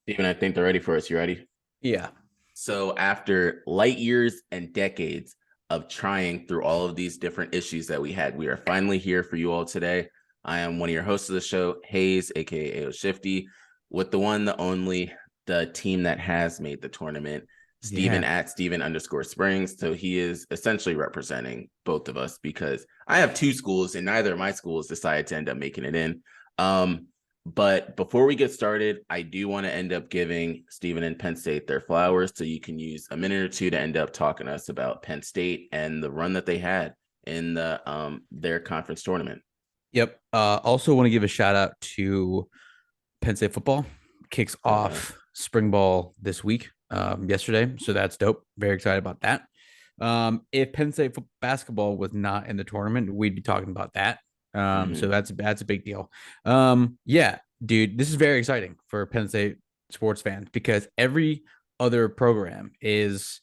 Steven, I think they're ready for us. You ready? Yeah. So, after light years and decades of trying through all of these different issues that we had, we are finally here for you all today. I am one of your hosts of the show, Hayes, aka AO Shifty, with the one, the only, the team that has made the tournament, Steven Yeah. at Steven underscore Springs. So he is essentially representing both of us because I have two schools and neither of my schools decided to end up making it in. But before we get started, I do want to end up giving Stephen and Penn State their flowers. So you can use a minute or two to end up talking to us about Penn State and the run that they had in their conference tournament. Yep. Also want to give a shout out to Penn State football. Kicks Okay. off spring ball this week, yesterday. So that's dope. Very excited about that. If Penn State basketball was not in the tournament, we'd be talking about that. So Mm-hmm. that's a big deal. Yeah, dude, this is very exciting for Penn State sports fans because every other program is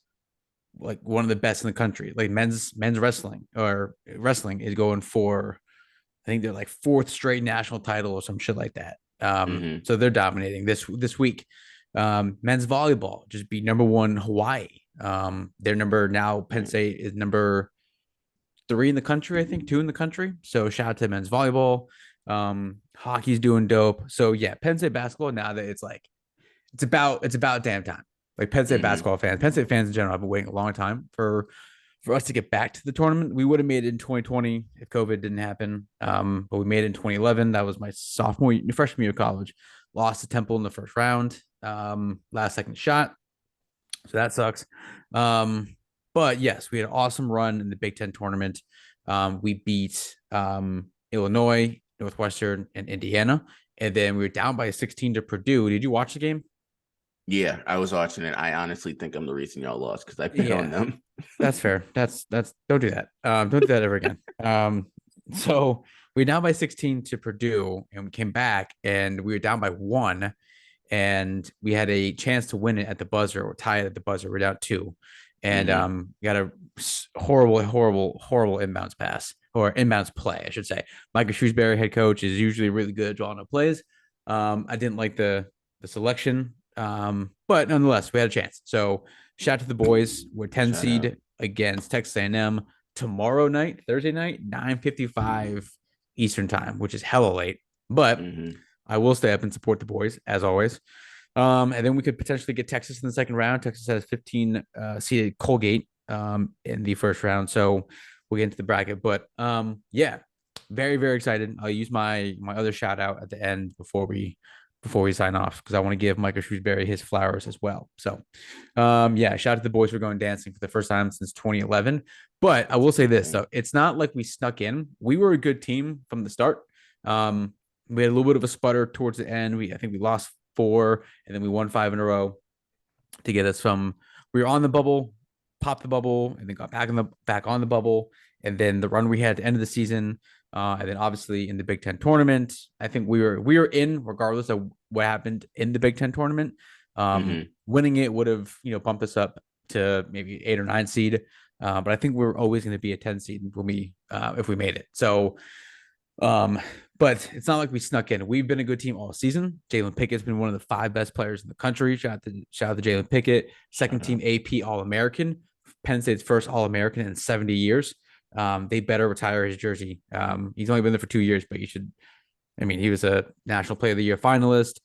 like one of the best in the country. Like men's wrestling is going for, I think they're like fourth straight national title or some shit like that. Mm-hmm. So they're dominating this week. Men's volleyball just beat number one Hawaii. Their number now Penn State is number three in the country, I think two in the country. So shout out to men's volleyball. Hockey's doing dope. So yeah, Penn State basketball now that it's like it's about damn time. Like Penn State Mm-hmm. basketball fans, Penn State fans in general have been waiting a long time for us to get back to the tournament. We would have made it in 2020 if COVID didn't happen. But we made it in 2011. That was my freshman year of college. Lost to Temple in the first round. Last second shot. So that sucks. But yes, we had an awesome run in the Big Ten tournament. We beat Illinois, Northwestern, and Indiana. And then we were down by 16 to Purdue. Did you watch the game? Yeah, I was watching it. I honestly think I'm the reason y'all lost because I bet on Yeah, them. that's fair. That's don't do that. Don't do that ever again. So we were down by 16 to Purdue, and we came back, and we were down by one, and we had a chance to win it at the buzzer or tie it at the buzzer. We're down two, and Mm-hmm. we got a horrible inbounds pass or inbounds play, I should say. Micah Shrewsbury, head coach, is usually really good at drawing up plays. I didn't like the selection, but nonetheless, we had a chance. So shout out to the boys. We're 10 Shout out. seed against Texas A&M tomorrow night, Thursday night, 9:55 Eastern time, which is hella late. But Mm-hmm. I will stay up and support the boys as always. And then we could potentially get Texas in the second round. Texas has 15 seeded Colgate in the first round, so we'll get into the bracket. But yeah, very excited. I'll use my other shout out at the end before we sign off because I want to give Micah Shrewsbury his flowers as well. So yeah, shout out to the boys for going dancing for the first time since 2011. But I That's will say this amazing. though, it's not like we snuck in. We were a good team from the start. Um, we had a little bit of a sputter towards the end. I think we lost four and then we won five in a row to get us from we were on the bubble, popped the bubble, and then got back on the bubble, and then the run we had at the end of the season, and then obviously in the Big Ten tournament, I think we were in regardless of what happened in the Big Ten tournament. Mm-hmm. Winning it would have bumped us up to maybe 8 or 9 seed, but I think we're always going to be a 10 seed when we if we made it. So um, but it's not like we snuck in. We've been a good team all season. Jalen Pickett's been one of the five best players in the country. Shout out to Jalen Pickett, second Shout team out. AP All American, Penn State's first All American in 70 years. They better retire his jersey. He's only been there for 2 years, but you should. I mean, he was a National Player of the Year finalist,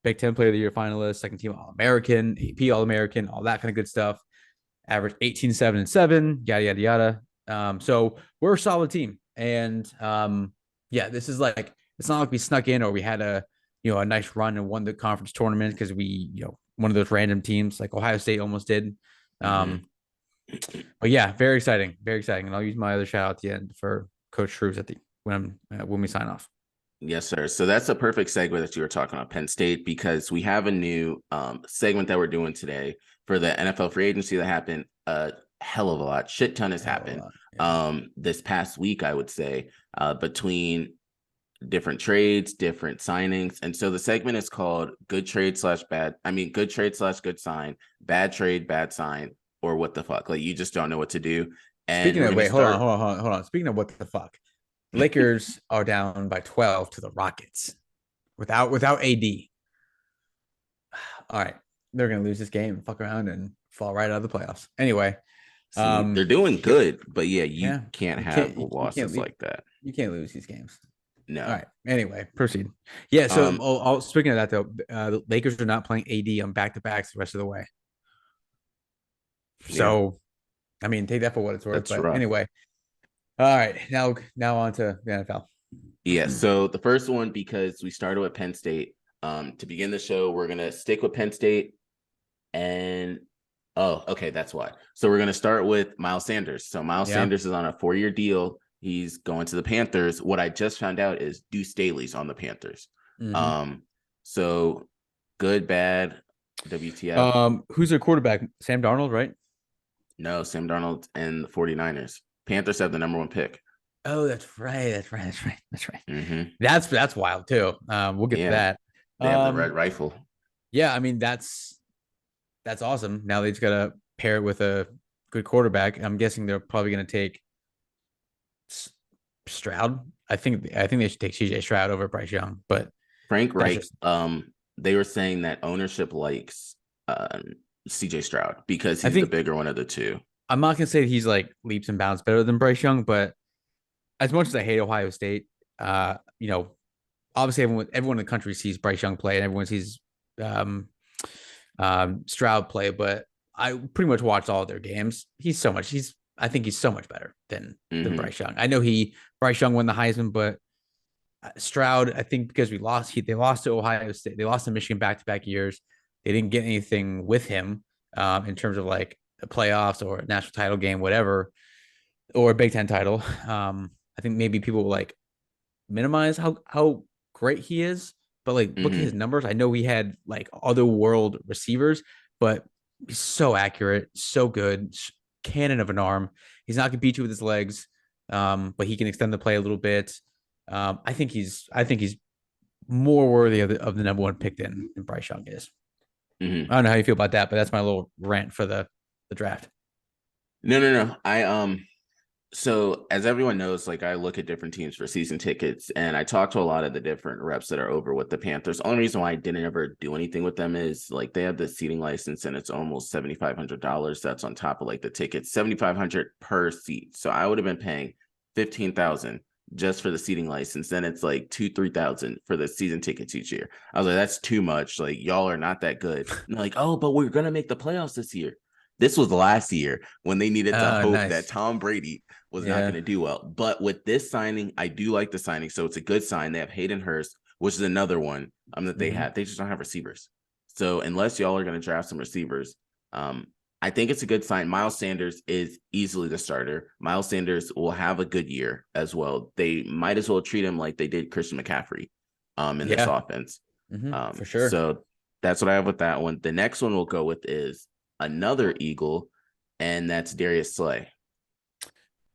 Big Ten Player of the Year finalist, second team All American, AP All American, all that kind of good stuff. Average 18, 7, and 7, yada yada yada. So we're a solid team, and yeah, this is like it's not like we snuck in or we had a nice run and won the conference tournament because we one of those random teams like Ohio State almost did. Mm-hmm. Um, but yeah, very exciting, and I'll use my other shout out at the end for Coach Shrews at the when we sign off. Yes, sir. So that's a perfect segue that you were talking about Penn State because we have a new segment that we're doing today for the NFL free agency that happened a hell of a lot. Shit ton has happened Yeah. this past week, I would say, between different trades, different signings. And so the segment is called good trade slash bad. I mean, good trade slash good sign, bad trade, bad sign, or what the fuck. Like you just don't know what to do. And Speaking we're of, going to wait, start. hold on. Speaking of what the fuck, Lakers are down by 12 to the Rockets without AD. All right, they're gonna lose this game, fuck around, and fall right out of the playoffs. Anyway, See, they're doing yep, good, but yeah, you yeah, can't you have can't, you can't losses leave, like that. you can't lose these games. All No. right. Anyway, proceed. Yeah. So, Um, speaking of that, though, the Lakers are not playing AD on back to backs the rest of the way. yeah, So, I mean, take that for what it's worth. that's But rough. anyway, all right. Now on to the NFL. Yeah, so the first one, because we started with Penn State. To begin the show, we're gonna stick with Penn State, and oh, okay, that's why. So we're gonna start with Miles Sanders. So Miles Yeah. Sanders is on a 4-year deal. He's going to the Panthers. What I just found out is Deuce Staley's on the Panthers. Mm-hmm. So good, bad, WTF? Who's their quarterback? Sam Darnold, right? No, Sam Darnold and the 49ers. Panthers have the number 1 pick. Oh, that's right. That's right. Mm-hmm. That's wild too. We'll get to Yeah, that. they have the red rifle. Yeah. I mean, that's awesome. Now they just gotta pair it with a good quarterback. I'm guessing they're probably gonna take Stroud. I think they should take CJ Stroud over Bryce Young, but Frank that's Reich, just they were saying that ownership likes CJ Stroud because I he's the think bigger one of the two. I'm not gonna say he's like leaps and bounds better than Bryce Young, but as much as I hate Ohio State, you know, obviously everyone in the country sees Bryce Young play and everyone sees um, Stroud play, but I pretty much watched all of their games. I think he's so much better than Mm-hmm. Bryce Young. I know Bryce Young won the Heisman, but Stroud, I think because they lost to Ohio State, they lost to Michigan back to back years. They didn't get anything with him in terms of like the playoffs or a national title game, whatever, or a Big Ten title. I think maybe people will like minimize how great he is, but like look at his Mm-hmm. numbers. I know he had like other world receivers, but he's so accurate, so good, cannon of an arm. He's not gonna beat you with his legs, but he can extend the play a little bit. I think he's more worthy of the number 1 pick than Bryce Young is. Mm-hmm. I don't know how you feel about that, but that's my little rant for the draft. No. So as everyone knows, like I look at different teams for season tickets, and I talk to a lot of the different reps that are over with the Panthers. The only reason why I didn't ever do anything with them is like they have the seating license, and it's almost $7,500. That's on top of like the tickets, 7,500 per seat. So I would have been paying 15,000 just for the seating license. Then it's like 2-3,000 for the season tickets each year. I was like, that's too much. Like y'all are not that good. And they're like, oh, but we're gonna make the playoffs this year. This was last year when they needed to hope that Nice. Tom Brady was not going Yeah. to do well. But with this signing, I do like the signing. So it's a good sign. They have Hayden Hurst, which is another one that they Mm-hmm. have. They just don't have receivers. So unless y'all are going to draft some receivers, I think it's a good sign. Miles Sanders is easily the starter. Miles Sanders will have a good year as well. They might as well treat him like they did Christian McCaffrey in this Yeah. offense. For sure. So that's what I have with that one. The next one we'll go with is another Eagle, and that's Darius Slay.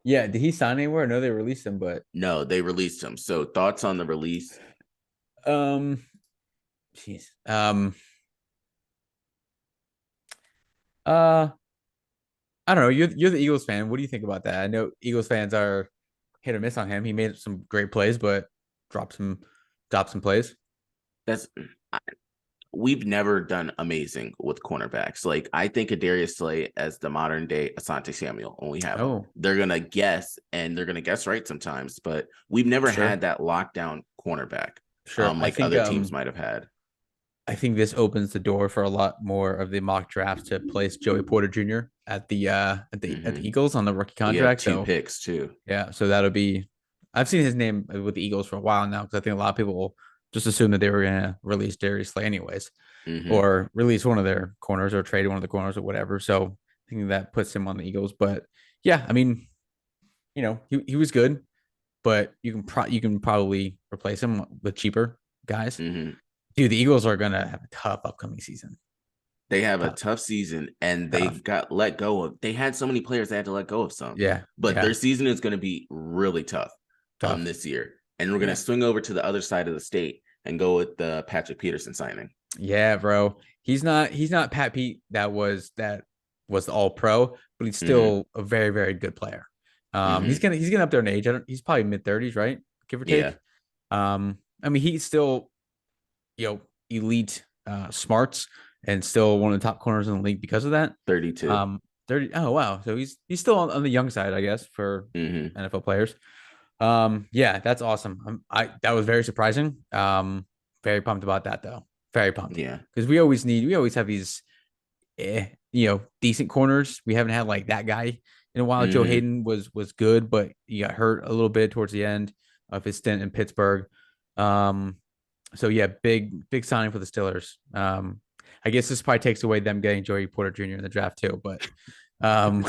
Yeah. Did he sign anywhere? I know they released him, but No, they released him. So thoughts on the release? um, jeez. Uh, I don't know. You're the Eagles fan. What do you think about that? I know Eagles fans are hit or miss on him. He made some great plays, but dropped some plays. That's we've never done amazing with cornerbacks. Like I think of Darius Slay as the modern day Asante Samuel when we have him. Oh, They're gonna guess and they're gonna guess right sometimes, but we've never sure, had that lockdown cornerback sure. like other teams might have had. I think this opens the door for a lot more of the mock drafts to place Joey Porter Jr. at the Mm-hmm. Eagles on the rookie He had contract. 2 picks too. Yeah, so that'll be. I've seen his name with the Eagles for a while now because I think a lot of people will just assume that they were gonna release Darius Slay anyways, Mm-hmm. or release one of their corners or trade one of the corners or whatever. So I think that puts him on the Eagles. But yeah, I mean, he was good, but you can probably replace him with cheaper guys. Mm-hmm. Dude, the Eagles are gonna have a tough upcoming season. They have a Tough, tough season and they tough. got let go of. They had so many players they had to let go of some, Yeah, but yeah, their season is going to be really tough tough. this year. And we're going to Yeah, swing over to the other side of the state and go with the Patrick Peterson signing. yeah, bro. He's not Pat Pete that was the all pro, but he's Mm-hmm. still a very, very good player. He's Mm-hmm. getting up there in age. He's probably mid-30s, right? Give or Yeah. take. I mean, he's still, elite smarts. and still one of the top corners in the league because of that. 32. 30. Oh wow, so he's still on the young side, I guess, for Mm-hmm. NFL players. Yeah, that's awesome. That was very surprising. Very pumped about that though. Very pumped Yeah. because we always have these, decent corners. We haven't had like that guy in a while. Joe Mm-hmm. Hayden was good, but he got hurt a little bit towards the end of his stint in Pittsburgh. Um, so yeah, big signing for the Steelers. I guess this probably takes away them getting Joey Porter Jr. in the draft too, but um,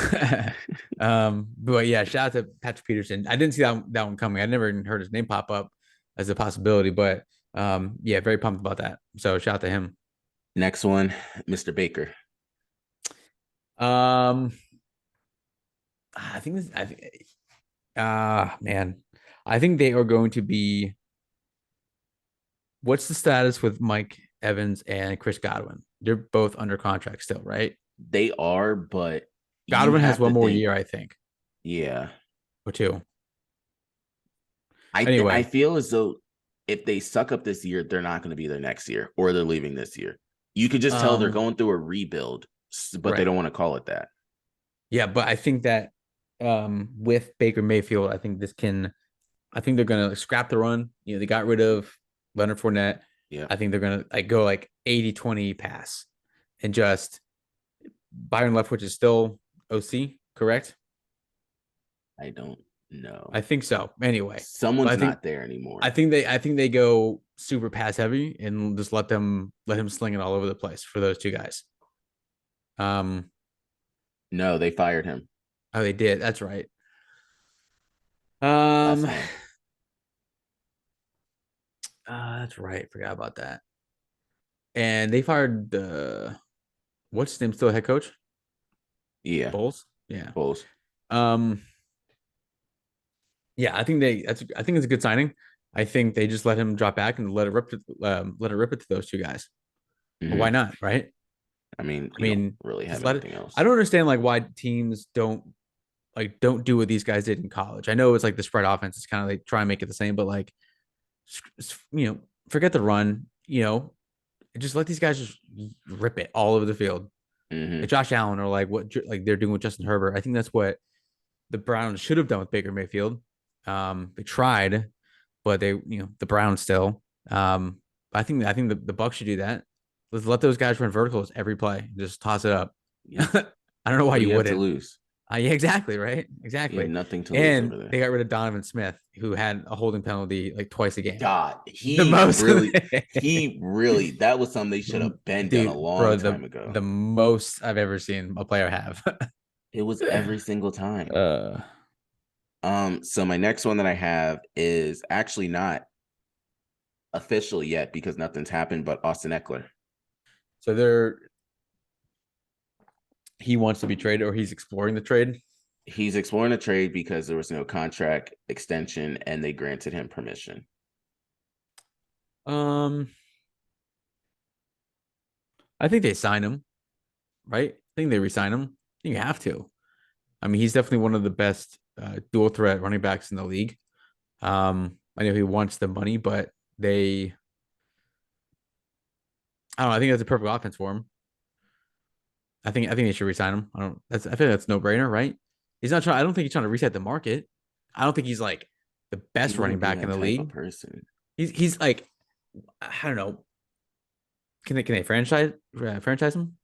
but yeah, shout out to Patrick Peterson. I didn't see that one coming. I never even heard his name pop up as a possibility, but yeah, very pumped about that. So shout out to him. Next one, Mr. Baker. I think man, I think they are going to be. What's the status with Mike Evans and Chris Godwin? They're both under contract still, right? They are, but you Godwin has have to one more think, year, I think, yeah. or two. I Anyway, feel as though if they suck up this year, they're not going to be there next year, or they're leaving this year. You could just tell they're going through a rebuild, but they right. don't want to call it that. Yeah, but I think that with Baker Mayfield, I think they're gonna scrap the run. They got rid of Leonard Fournette. Yeah. I think they're gonna go like 80-20 pass and just Byron Leftwich is still OC, correct? I don't know. I think so. Anyway, but Someone's not there anymore. I think they go super pass heavy and just let him sling it all over the place for those two guys. No, they fired him. Oh, they did. That's right. Last month. That's right. Forgot about that. And they fired what's his name? Still head coach? Yeah. Bowles. Yeah. Bulls. Um. Yeah, I think it's a good signing. I think they just let him drop back and let it rip it to those two guys. Mm-hmm. Why not? Right. I mean, don't really have let anything else. I don't understand like why teams don't do what these guys did in college. I know it's like the spread offense is kind of like try and make it the same, but like forget the run. Just let these guys just rip it all over the field. Mm-hmm. Like Josh Allen or like what like they're doing with Justin Herbert. I think that's what the Browns should have done with Baker Mayfield. They tried, but the Browns still. I think the Bucks should do that. Let's let those guys run verticals every play. Just toss it up. Yeah. I don't know why you wouldn't. have to lose. Yeah, exactly, right? You Exactly. have nothing to lose over there. They got rid of Donovan Smith, who had a holding penalty like twice a game. God, he really, that was something they should have done a long time ago. The most I've ever seen a player have. It was every single time. So my next one that I have is actually not official yet because nothing's happened, but Austin Eckler. So he wants to be traded, or he's exploring the trade. He's exploring a trade because there was no contract extension and they granted him permission. I think they sign him, right? I think they resign him. I think you have to. I mean, he's definitely one of the best dual threat running backs in the league. I know he wants the money, but I don't know. I think that's a perfect offense for him. I think they should resign him. I feel that's no brainer, right? He's not trying. I don't think he's trying to reset the market. I don't think he's like the best running back in the league. Person. He's like, I don't know. Can they franchise him?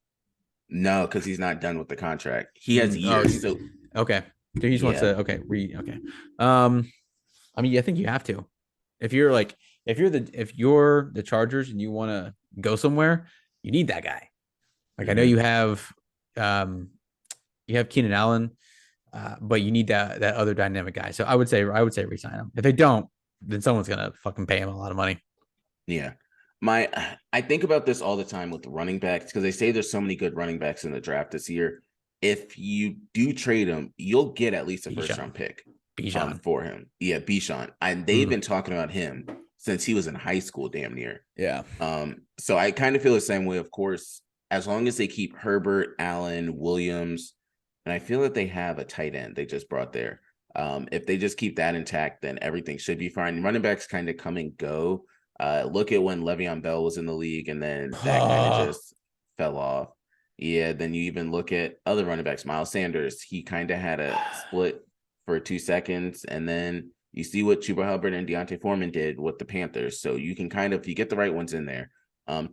No, because he's not done with the contract. He has years. So okay, so he just wants to. Okay, okay. I mean, I think you have to. If you're the Chargers and you want to go somewhere, you need that guy. Like I know you have Keenan Allen, but you need that other dynamic guy. So I would say resign him. If they don't, then someone's gonna fucking pay him a lot of money. Yeah. I think about this all the time with the running backs because they say there's so many good running backs in the draft this year. If you do trade him, you'll get at least a first round pick for him. Yeah, Bijan. And they've been talking about him since he was in high school, damn near. Yeah. So I kind of feel the same way, of course, as long as they keep Herbert, Allen, Williams, and I feel that they have a tight end they just brought there. If they just keep that intact, then everything should be fine. Running backs kind of come and go. Look at when Le'Veon Bell was in the league, and then that kind of just fell off. Yeah, then you even look at other running backs. Miles Sanders, he kind of had a split for 2 seconds, and then you see what Chuba Hubbard and Deontay Foreman did with the Panthers. So you can kind of, if you get the right ones in there,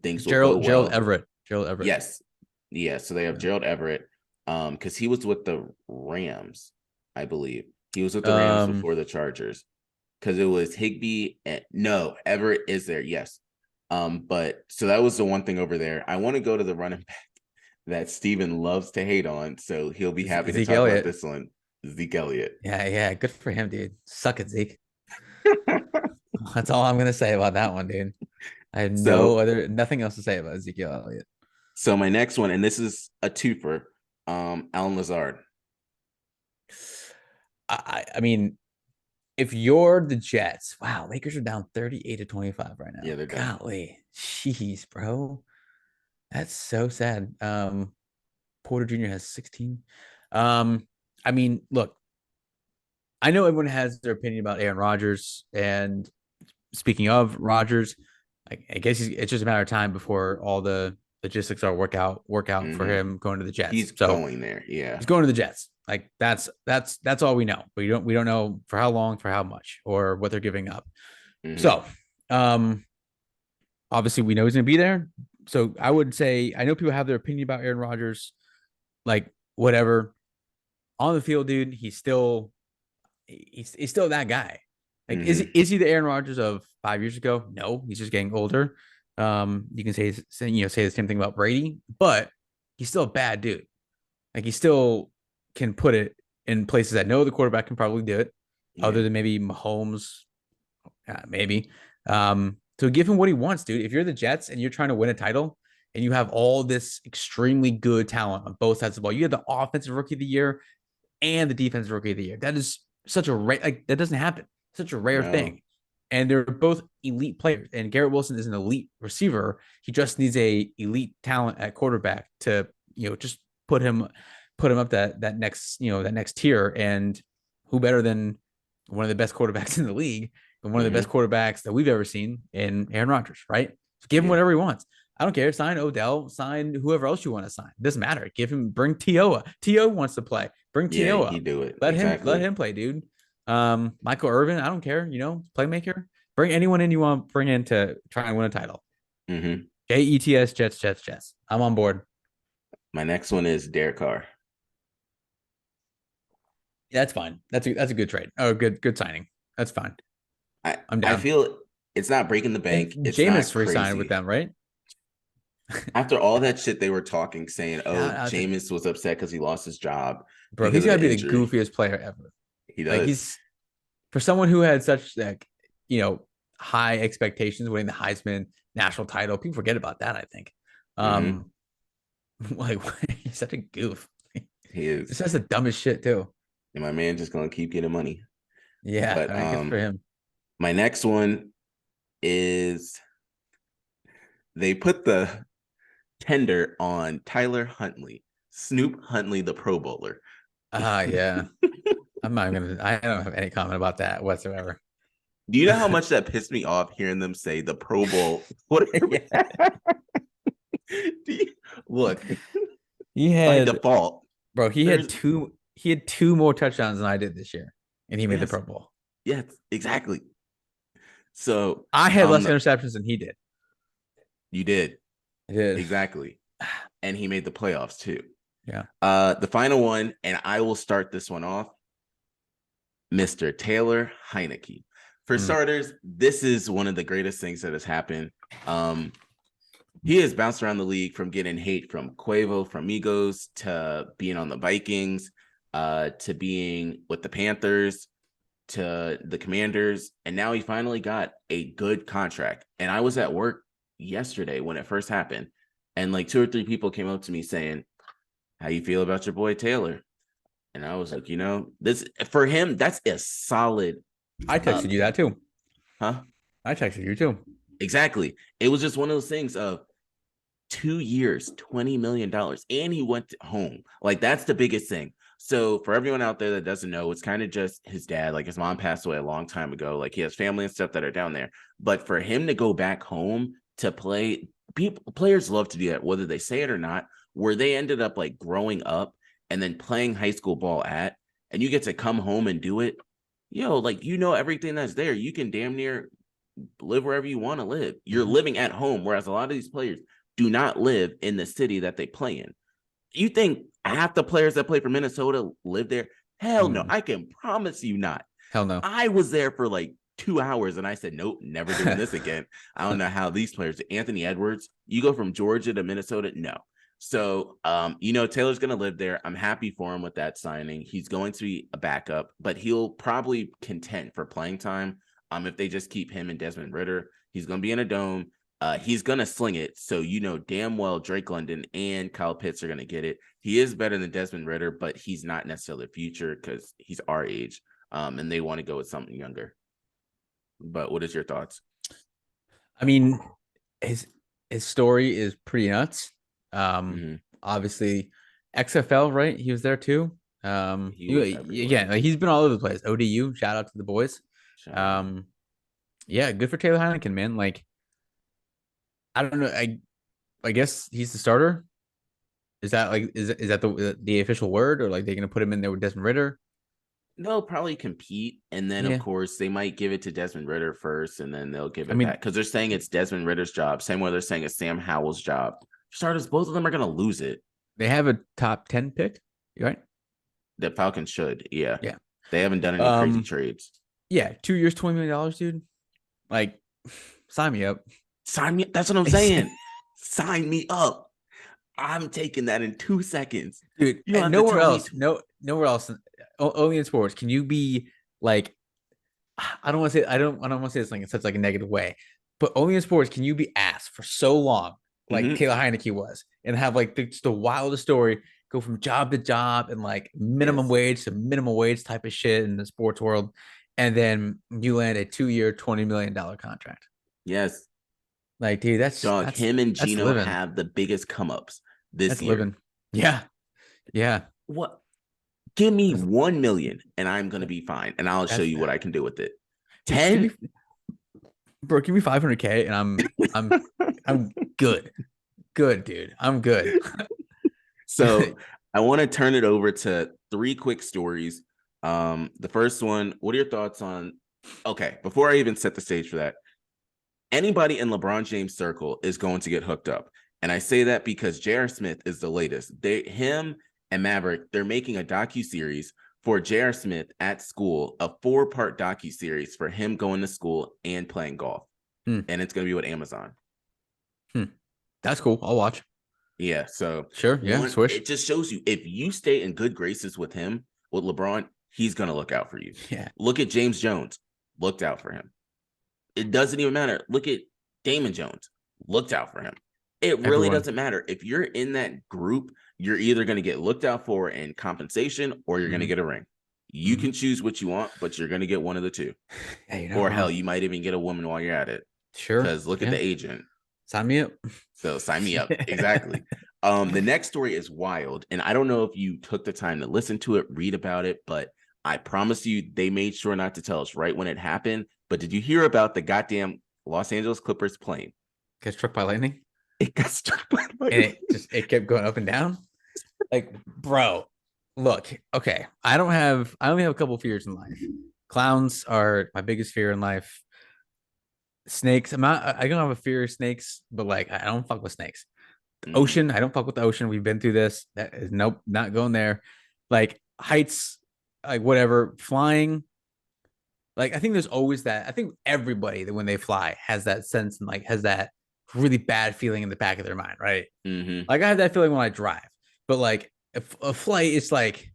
things will go well. Gerald Everett. Yes. Yeah. So they have Gerald Everett. Because he was with the Rams, I believe. He was with the Rams before the Chargers. Because it was Higbee and no, Everett is there, yes. But so that was the one thing over there. I want to go to the running back that Steven loves to hate on. So he'll be happy to talk about this one. Zeke Elliott. Yeah. Good for him, dude. Suck it, Zeke. That's all I'm gonna say about that one, dude. I have nothing else to say about Ezekiel Elliott. So my next one, and this is a twofer, Alan Lazard. I mean, if you're the Jets, wow, Lakers are down 38-25 right now. Yeah, they're down. Golly, jeez, bro. That's so sad. Porter Jr. has 16. I mean, look, I know everyone has their opinion about Aaron Rodgers, and speaking of Rodgers, I guess it's just a matter of time before all the logistics are work out for him going to the Jets. He's going there. Yeah, he's going to the Jets. Like that's all we know. But we don't know for how long, for how much, or what they're giving up. So, obviously we know he's going to be there. So I would say, I know people have their opinion about Aaron Rodgers, like whatever. On the field, dude, he's still that guy. Like, is he the Aaron Rodgers of 5 years ago? No, he's just getting older. You can say the same thing about Brady, but he's still a bad dude. Like, he still can put it in places that no other quarterback can probably do it, other than maybe Mahomes, maybe. So give him what he wants, dude. If you're the Jets and you're trying to win a title and you have all this extremely good talent on both sides of the ball, you have the offensive rookie of the year and the defensive rookie of the year. That is such a that doesn't happen. Such a rare thing. And they're both elite players. And Garrett Wilson is an elite receiver. He just needs a elite talent at quarterback to, just put him up that next tier. And who better than one of the best quarterbacks in the league and one of the best quarterbacks that we've ever seen in Aaron Rodgers, right? So give him whatever he wants. I don't care. Sign Odell, sign whoever else you want to sign. It doesn't matter. Bring T.O. T.O. wants to play. Bring T.O. up. He do it. Let him play, dude. Michael Irvin, I don't care, playmaker. Bring anyone in you want to bring in to try and win a title. Jets, Jets. I'm on board. My next one is Derek Carr. That's fine. That's a good trade. Oh, good signing. That's fine. I'm down. I feel it's not breaking the bank. It's Jameis re-signed with them, right? After all that shit they were talking, saying, Jameis was upset because he lost his job. Bro, he's got to be the goofiest player ever. He does. Like, he's, for someone who had such high expectations winning the Heisman national title, people forget about that, I think. Like, he's such a goof. He is. This has the dumbest shit too. And my man just gonna keep getting money. Yeah, but good for him. My next one is they put the tender on Tyler Huntley, Snoop Huntley, the Pro Bowler. Yeah. I don't have any comment about that whatsoever. Do you know how much that pissed me off hearing them say the Pro Bowl? Look, he had by default, bro. He had two more touchdowns than I did this year, and he made the Pro Bowl. Yes, exactly. So I had less interceptions than he did. You did. I did. Exactly. And he made the playoffs too. Yeah. The final one, and I will start this one off. Mr. Taylor Heineke. For starters, this is one of the greatest things that has happened. He has bounced around the league from getting hate from Quavo, from Migos, to being on the Vikings, to being with the Panthers, to the Commanders, and now he finally got a good contract. And I was at work yesterday when it first happened, and like 2 or 3 people came up to me saying, "How you feel about your boy Taylor?" And I was like, this for him, that's a solid. I texted you that too. Huh? I texted you too. Exactly. It was just one of those things of 2 years, $20 million, and he went home. Like, that's the biggest thing. So for everyone out there that doesn't know, it's kind of just his dad. Like, his mom passed away a long time ago. Like, he has family and stuff that are down there. But for him to go back home to play players love to do that, whether they say it or not, where they ended up like growing up and then playing high school ball and you get to come home and do it. Like, everything that's there. You can damn near live wherever you want to live. You're living at home, whereas a lot of these players do not live in the city that they play in. You think half the players that play for Minnesota live there? Hell no. I can promise you not. Hell no. I was there for like 2 hours and I said, nope, never doing this again. I don't know how these players, Anthony Edwards, you go from Georgia to Minnesota. No. So, Taylor's going to live there. I'm happy for him with that signing. He's going to be a backup, but he'll probably contend for playing time. If they just keep him and Desmond Ridder, he's going to be in a dome. He's going to sling it. So, damn well Drake London and Kyle Pitts are going to get it. He is better than Desmond Ridder, but he's not necessarily the future because he's our age. And they want to go with something younger. But what is your thoughts? I mean, his story is pretty nuts. Obviously XFL, right? He was there too. He's been all over the place. ODU, shout out to the boys. Yeah, good for Taylor Heineken, man. Like, I don't know. I guess he's the starter. Is that the official word, or like they're gonna put him in there with Desmond Ridder? They'll probably compete, and then of course they might give it to Desmond Ridder first, and then they'll give it back because they're saying it's Desmond Ridder's job. Same way they're saying it's Sam Howell's job. Starters, both of them are gonna lose it. They have a top 10 pick, right? The Falcons should, yeah. They haven't done any crazy trades. Yeah, 2 years, $20 million, dude. Like, sign me up. Sign me. That's what I'm saying. Sign me up. I'm taking that in 2 seconds, dude. Nowhere else. Nowhere else. Only in sports can you be like. I don't want to say. I don't want to say this like in such like a negative way, but only in sports can you be asked for so long, like Taylor Heineke was, and have like just the wildest story, go from job to job and like minimum wage to minimum wage type of shit in the sports world, and then you land a 2-year, $20 million contract. Yes. Like, dude, that's him and Gino have the biggest come ups this year. Living. Yeah. What? Give me 1 million and I'm gonna be fine, and I'll show you what I can do with it. 10, bro. Give me $500K and I'm good. Good, dude. I'm good. So I want to turn it over to 3 quick stories. The first one, what are your thoughts on? Okay, before I even set the stage for that, anybody in LeBron James' circle is going to get hooked up. And I say that because J.R. Smith is the latest. Him and Maverick, they're making a docuseries for J.R. Smith at school, a 4-part docuseries for him going to school and playing golf. And it's going to be with Amazon. That's cool. I'll watch. Yeah, so sure. Yeah, swish. It just shows you if you stay in good graces with him, with LeBron, he's going to look out for you. Yeah. Look at James Jones. Looked out for him. It doesn't even matter. Look at Damon Jones. Looked out for him. It really doesn't matter. If you're in that group, you're either going to get looked out for in compensation or you're going to get a ring. You can choose what you want, but you're going to get one of the two. Yeah, or hell, you might even get a woman while you're at it. Sure. Because look at the agent. Sign me up. So sign me up. Exactly. The next story is wild. And I don't know if you took the time to listen to it, read about it, but I promise you they made sure not to tell us right when it happened. But did you hear about the goddamn Los Angeles Clippers plane? Got struck by lightning? It got struck by lightning. And it kept going up and down. Like, bro, look, okay. I only have a couple of fears in life. Clowns are my biggest fear in life. Snakes. I don't have a fear of snakes, but like I don't fuck with snakes. Ocean, I don't fuck with the ocean. We've been through this. That is nope, not going there. Like heights, like whatever, flying. Like I think there's always that. I think everybody that when they fly has that sense and like has that really bad feeling in the back of their mind, right? Like I have that feeling when I drive, but like if a flight is like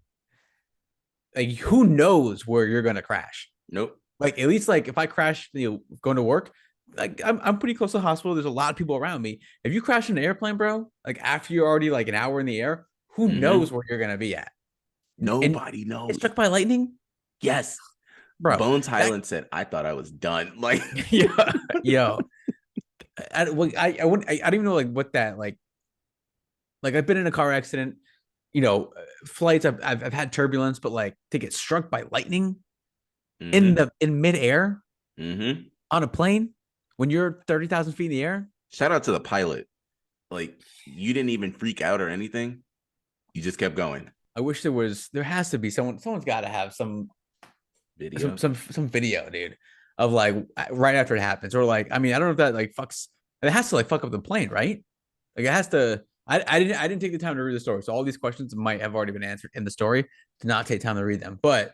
who knows where you're gonna crash? Nope. Like at least like if I crash, going to work, like I'm pretty close to the hospital. There's a lot of people around me. If you crash in an airplane, bro, like after you're already like an hour in the air, who knows where you're gonna be at? Nobody knows. It's struck by lightning? Yes. Bro. Bones Highland said, I thought I was done. Like yo. I don't even know like what that like I've been in a car accident, flights I've had turbulence, but like to get struck by lightning in midair on a plane when you're 30,000 feet in the air, Shout out to the pilot. Like, you didn't even freak out or anything. You just kept going. I wish there has to be someone's got to have some Video. some video, dude, of like right after it happens, or like, I mean, I don't know if that like fucks. It has to like fuck up the plane, right? Like it has to. I didn't take the time to read the story, so all these questions might have already been answered in the story. To not take time to read them, but I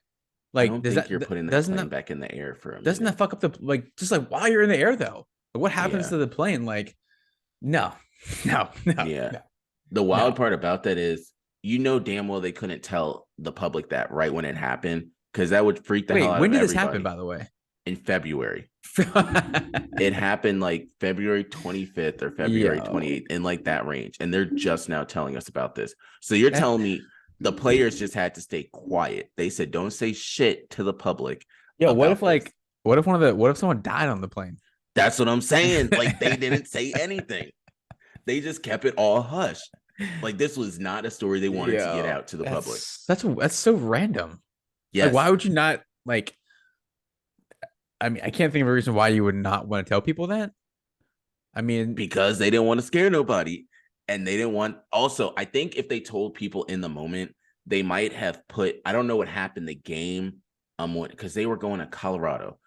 like, don't think you're putting that doesn't plane back in the air for a doesn't minute. that fuck up the like just like while you're in the air though? Like, what happens Yeah. to the plane? Like, no, no, no, Yeah. no, The wild no. part about that is, you know damn well they couldn't tell the public that right when it happened, because that would freak the hell Wait, out when of did this happen? everybody. By the way, In February. It happened like February 25th or February yo, 28th, in like that range. And they're just now telling us about this. So you're telling me the players just had to stay quiet. They said, don't say shit to the public yo, what if about this. like, what if someone died on the plane? That's what I'm saying. Like, they didn't say anything. They just kept it all hush. Like, this was not a story they wanted to get out to the public. That's so random. Yes. Like, why would you not like? I mean, I can't think of a reason why you would not want to tell people that. I mean, because they didn't want to scare nobody. And they didn't want, also, I think if they told people in the moment, they might have put, I don't know what happened the game, because they were going to Colorado.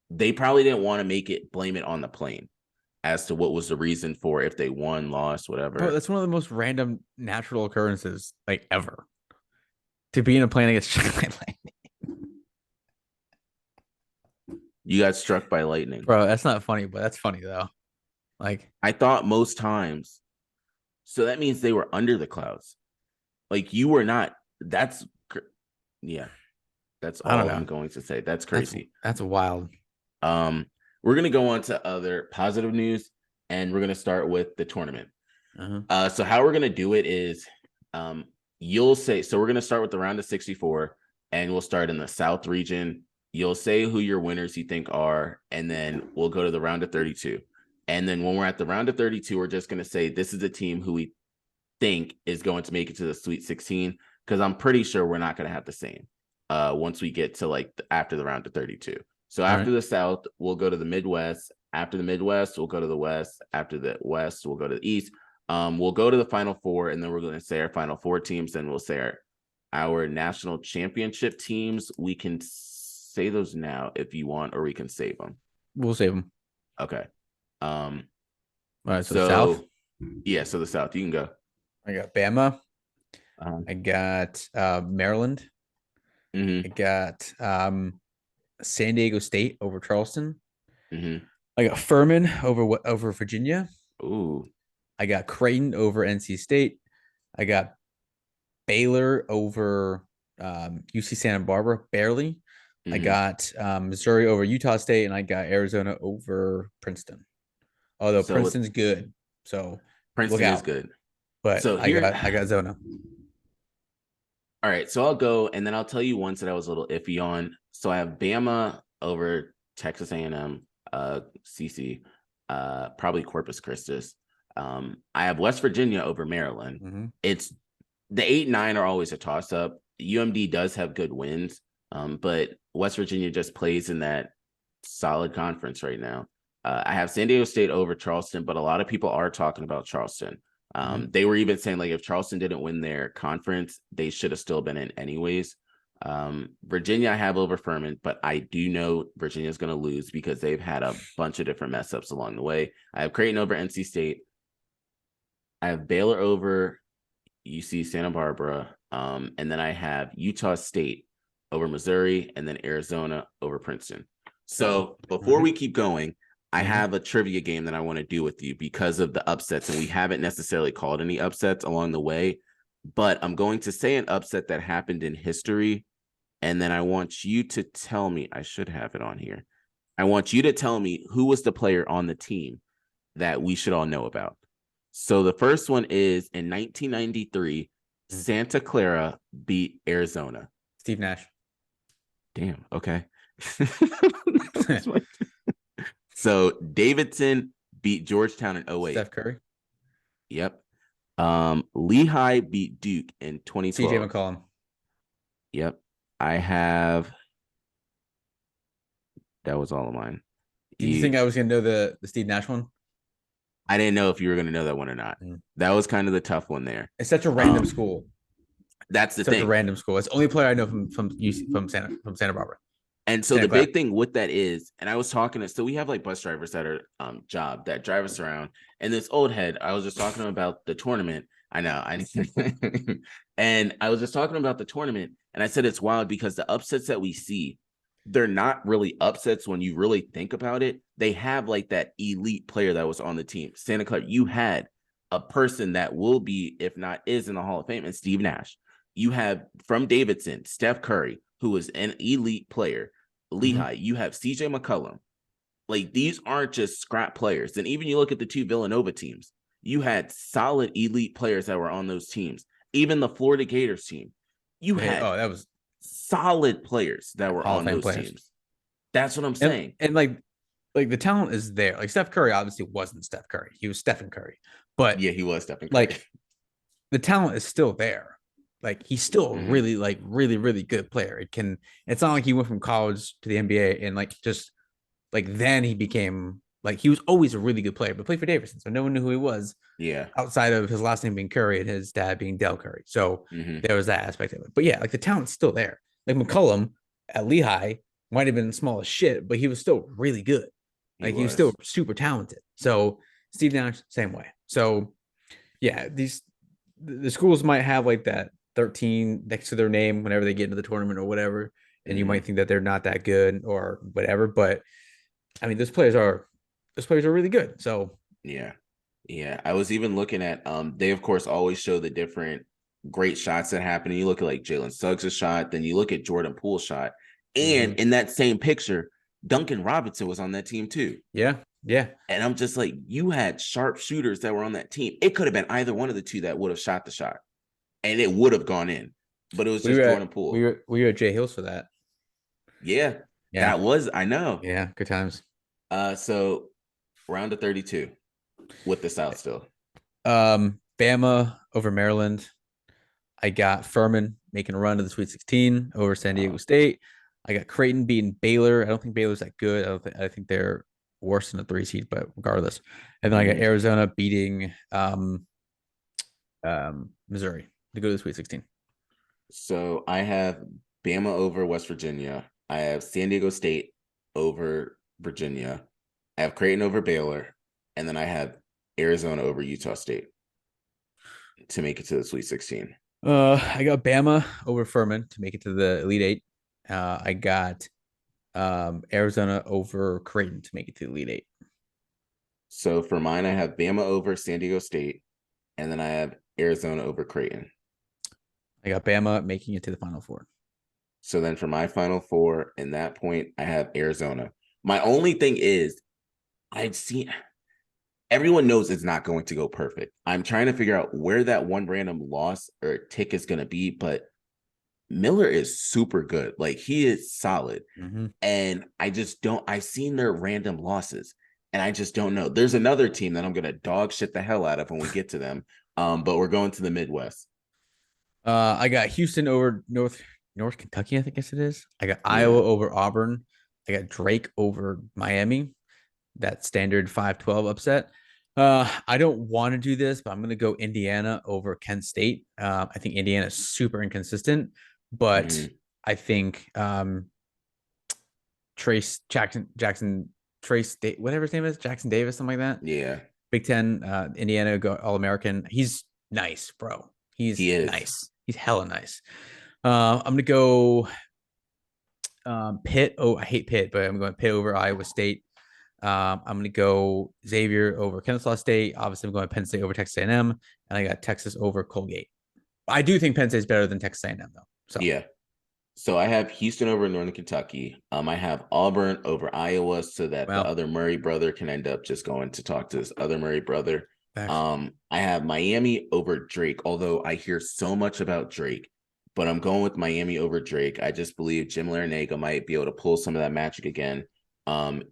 They probably didn't want to blame it on the plane as to what was the reason for if they won, lost, whatever. bro, that's one of the most random natural occurrences like ever. To be in a plane against lightning. You got struck by lightning. Bro, that's not funny, but that's funny though. Like, I thought most times. So that means they were under the clouds. Like, you were not. That's, yeah. That's all I'm going to say. That's crazy. That's wild. We're going to go on to other positive news, and we're going to start with the tournament. So how we're going to do it is, you'll say, so we're going to start with the round of 64, and we'll start in the South region. You'll say who your winners you think are, and then we'll go to the round of 32. And then when we're at the round of 32, we're just going to say this is a team who we think is going to make it to the Sweet 16, because I'm pretty sure we're not going to have the same once we get to like after the round of 32. So after the South, we'll go to the Midwest. After the Midwest, we'll go to the West. After the West, we'll go to the East. We'll go to the Final Four, and then we're going to say our Final Four teams. Then we'll say our national championship teams. We can say those now if you want, or we can save them. We'll save them. Okay. All right. So South. Yeah. So the South, you can go. I got Bama. I got Maryland. I got San Diego State over Charleston. I got Furman over Virginia. Ooh. I got Creighton over NC State. I got Baylor over UC Santa Barbara, barely. I got Missouri over Utah State, and I got Arizona over Princeton. Although Princeton's good, so Princeton is good. But so I got Zona. All right, so I'll go, and then I'll tell you ones that I was a little iffy on. So I have Bama over Texas A&M, CC, probably Corpus Christi. I have West Virginia over Maryland. It's the 8-9 are always a toss-up. UMD does have good wins, but West Virginia just plays in that solid conference right now. I have San Diego State over Charleston, but a lot of people are talking about Charleston. They were even saying, like, if Charleston didn't win their conference, they should have still been in anyways. Virginia I have over Furman, but I do know Virginia's going to lose because they've had a bunch of different mess ups along the way. I have Creighton over NC State. I have Baylor over UC Santa Barbara. And then I have Utah State over Missouri, and then Arizona over Princeton. So before we keep going, I have a trivia game that I want to do with you because of the upsets, and we haven't necessarily called any upsets along the way, but I'm going to say an upset that happened in history, and then I want you to tell me, I should have it on here. I want you to tell me who was the player on the team that we should all know about. So the first one is in 1993, Santa Clara beat Arizona. Steve Nash. Damn. Okay. So Davidson beat Georgetown in 08. Steph Curry. Yep. Lehigh beat Duke in 2012. CJ McCollum. Yep. I have. That was all of mine. Did you think I was gonna know the Steve Nash one? I didn't know if you were going to know that one or not. That was kind of the tough one there. It's such a random school. That's the Such thing. a random school. It's the only player I know from Santa Barbara. And so Santa the Clara. big thing with that is, and I was talking to, so we have like bus drivers that are job that drive us around. And this old head, I was just talking about the tournament. I know. And I was just talking about the tournament, and I said it's wild because the upsets that we see, they're not really upsets when you really think about it. They have like that elite player that was on the team. Santa Clara, you had a person that will be, if not is in the Hall of Fame, and Steve Nash. You have from Davidson, Steph Curry, who is an elite player. Lehigh, you have CJ McCollum. Like, these aren't just scrap players. And even you look at the two Villanova teams, you had solid elite players that were on those teams. Even the Florida Gators team, you had that was solid players that were Hall of on Fame those players. teams. That's what I'm saying. And like the talent is there. Like Steph Curry obviously wasn't Steph Curry. He was Stephen Curry. But yeah, he was Stephen Curry. Like the talent is still there. Like he's still a really, really good player. It's not like he went from college to the NBA and like just like then he became like he was always a really good player, but played for Davidson, so no one knew who he was. Yeah, outside of his last name being Curry and his dad being Del Curry. So there was that aspect of it. But yeah, like the talent's still there. Like McCollum at Lehigh might have been small as shit, but he was still really good. Like he was still super talented. So Steve Nash, same way. So yeah, the schools might have like that 13 next to their name whenever they get into the tournament or whatever, and you might think that they're not that good or whatever. But I mean, those players are really good. So yeah. I was even looking at they of course always show the different great shots that happen. And you look at like Jalen Suggs' shot, then you look at Jordan Poole's shot, and in that same picture, Duncan Robinson was on that team too. Yeah. And I'm just like, you had sharp shooters that were on that team. It could have been either one of the two that would have shot the shot, and it would have gone in. But it was just Jordan Poole. We were at Jay Hills for that. Yeah, that was, I know. Yeah, good times. So round of 32 with the South still. Bama over Maryland. I got Furman making a run to the Sweet 16 over San Diego State. I got Creighton beating Baylor. I don't think Baylor's that good. I think they're worse than a 3 seed, but regardless. And then I got Arizona beating Missouri to go to the Sweet 16. So I have Bama over West Virginia. I have San Diego State over Virginia. I have Creighton over Baylor. And then I have Arizona over Utah State to make it to the Sweet 16. I got Bama over Furman to make it to the Elite Eight. I got Arizona over Creighton to make it to the Elite Eight. So for mine, I have Bama over San Diego State, and then I have Arizona over Creighton. I got Bama making it to the Final Four. So then for my Final Four, in that point, I have Arizona. My only thing is, I've seen everyone knows it's not going to go perfect. I'm trying to figure out where that one random loss or tick is going to be, but Miller is super good. Like, he is solid. And I just don't, I've seen their random losses, and I just don't know. There's another team that I'm going to dog shit the hell out of when we get to them. But we're going to the Midwest. I got Houston over North Kentucky, I think it is. I got Iowa over Auburn. I got Drake over Miami. That standard 5-12 upset. I don't want to do this, but I'm going to go Indiana over Kent State. I think Indiana is super inconsistent, but I think whatever his name is, Jackson Davis, something like that. Yeah. Big Ten, Indiana go All-American. He's nice, bro. He is nice. He's hella nice. I'm going to go Pitt. Oh, I hate Pitt, but I'm going Pitt over Iowa State. I'm going to go Xavier over Kennesaw State. Obviously, I'm going Penn State over Texas A&M, and I got Texas over Colgate. I do think Penn State is better than Texas A&M, though. So yeah. So I have Houston over Northern Kentucky. I have Auburn over Iowa, so that the other Murray brother can end up just going to talk to his other Murray brother. I have Miami over Drake, although I hear so much about Drake, but I'm going with Miami over Drake. I just believe Jim Larinaga might be able to pull some of that magic again.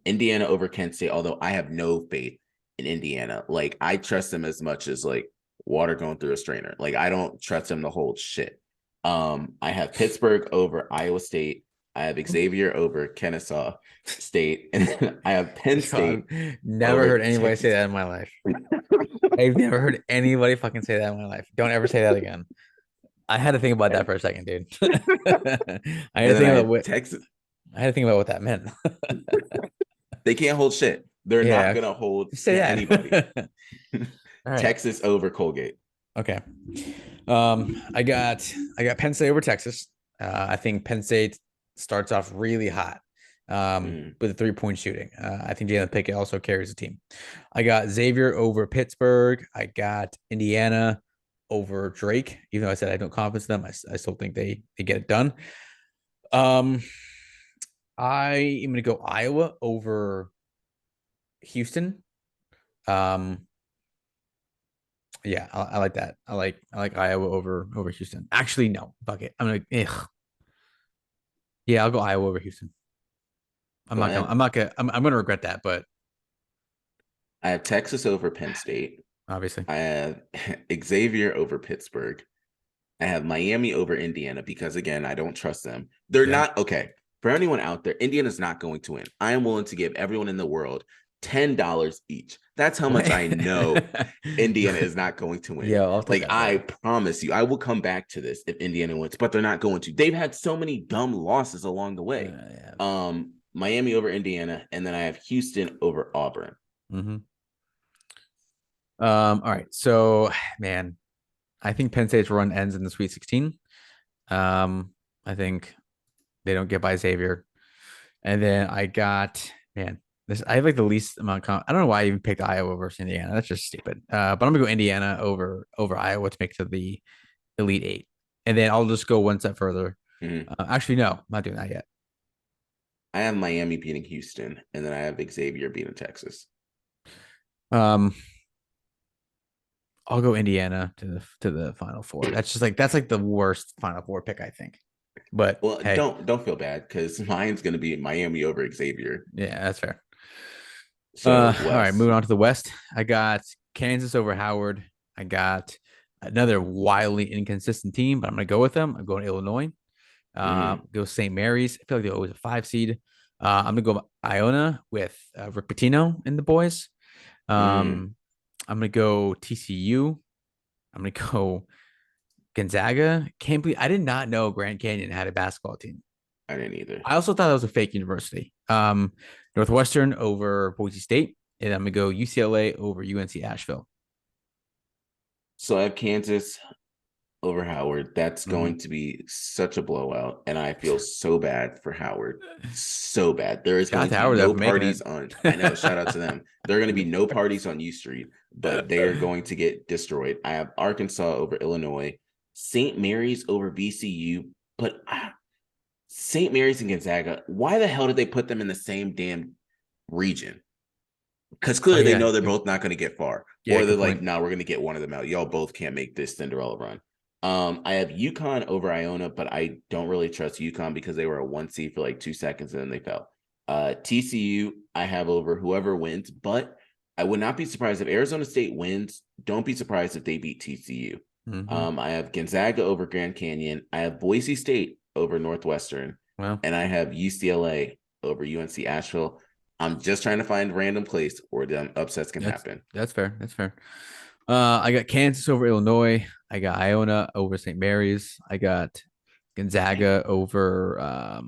Indiana over Kent State, although I have no faith in Indiana. Like, I trust them as much as like water going through a strainer. Like, I don't trust them to hold shit. I have Pittsburgh over Iowa State. I have Xavier over Kennesaw State, and then I have Penn State. Never over heard anybody Texas. say that in my life. I've never heard anybody fucking say that in my life. Don't ever say that again. I had to think about that for a second, dude. I had to And then think I about have what Texas. I had to think about what that meant. They can't hold shit. They're Yeah, not gonna hold just say that. anybody. All right. Texas over Colgate. Okay. I got Penn State over Texas. I think Penn State starts off really hot with the 3-point shooting. I think Jalen Pickett also carries the team. I got Xavier over Pittsburgh. I got Indiana over Drake. Even though I said I don't confidence them, I still think they get it done. I am going to go Iowa over Houston. Yeah, I like that. I like Iowa over Houston. Actually, no, fuck it. I'm gonna. Ugh. Yeah, I'll go Iowa over Houston. I'm gonna regret that, but I have Texas over Penn State. obviously, I have Xavier over Pittsburgh. I have Miami over Indiana because, again, I don't trust them. They're not okay. For anyone out there, Indiana's not going to win. I am willing to give everyone in the world $10 each. That's how much I know Indiana is not going to win. Yeah, I promise you, I will come back to this if Indiana wins, but they're not going to. They've had so many dumb losses along the way. Miami over Indiana, and then I have Houston over Auburn. Mm-hmm. All right. So, man, I think Penn State's run ends in the Sweet 16. I think they don't get by Xavier. And then I got, man, I have like the least amount of I don't know why I even picked Iowa versus Indiana. That's just stupid. But I'm gonna go Indiana over Iowa to make to the Elite Eight. And then I'll just go one step further. Actually, no, I'm not doing that yet. I have Miami beating Houston, and then I have Xavier beating Texas. I'll go Indiana to the Final Four. That's like the worst Final Four pick, I think. But well, hey. don't feel bad because mine's gonna be Miami over Xavier. Yeah, that's fair. So all right, moving on to the West. I got Kansas over Howard. I got another wildly inconsistent team, but I'm gonna go with them. I'm going Illinois. Go St. Mary's. I feel like they're always a 5 seed. I'm gonna go Iona with Rick Pitino and the boys. I'm gonna go TCU. I'm gonna go Gonzaga. Can't believe I did not know Grand Canyon had a basketball team. I didn't either. I also thought that was a fake university. Northwestern over Boise State, and I'm gonna go UCLA over UNC Asheville. So I have Kansas over Howard. That's going to be such a blowout, and I feel so bad for Howard. So bad. There is going to be no parties on. I know. Shout out to them. There are going to be no parties on U Street, but they are going to get destroyed. I have Arkansas over Illinois, St. Mary's over VCU, but St. Mary's and Gonzaga. Why the hell did they put them in the same damn region? Because clearly they know they're both not going to get far. Or they're like, no, we're going to get one of them out. Y'all both can't make this Cinderella run. I have UConn over Iona, but I don't really trust UConn because they were a 1 seed for like 2 seconds and then they fell. TCU, I have over whoever wins, but I would not be surprised if Arizona State wins. Don't be surprised if they beat TCU. I have Gonzaga over Grand Canyon. I have Boise State over Northwestern. Wow. And I have UCLA over UNC Asheville. I'm just trying to find a random place where the upsets can happen. That's fair. That's fair. I got Kansas over Illinois. I got Iona over St. Mary's. I got Gonzaga over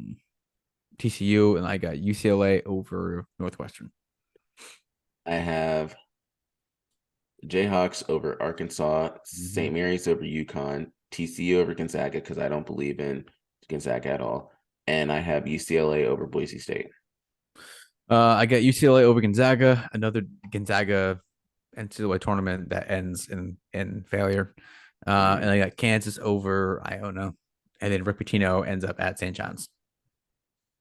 TCU, and I got UCLA over Northwestern. I have Jayhawks over Arkansas, St. Mary's over UConn, TCU over Gonzaga because I don't believe in Gonzaga at all, and I have UCLA over Boise State. I got UCLA over Gonzaga, another Gonzaga NCAA tournament that ends in failure. And I got Kansas over Iona, and then Rick Pitino ends up at St. John's.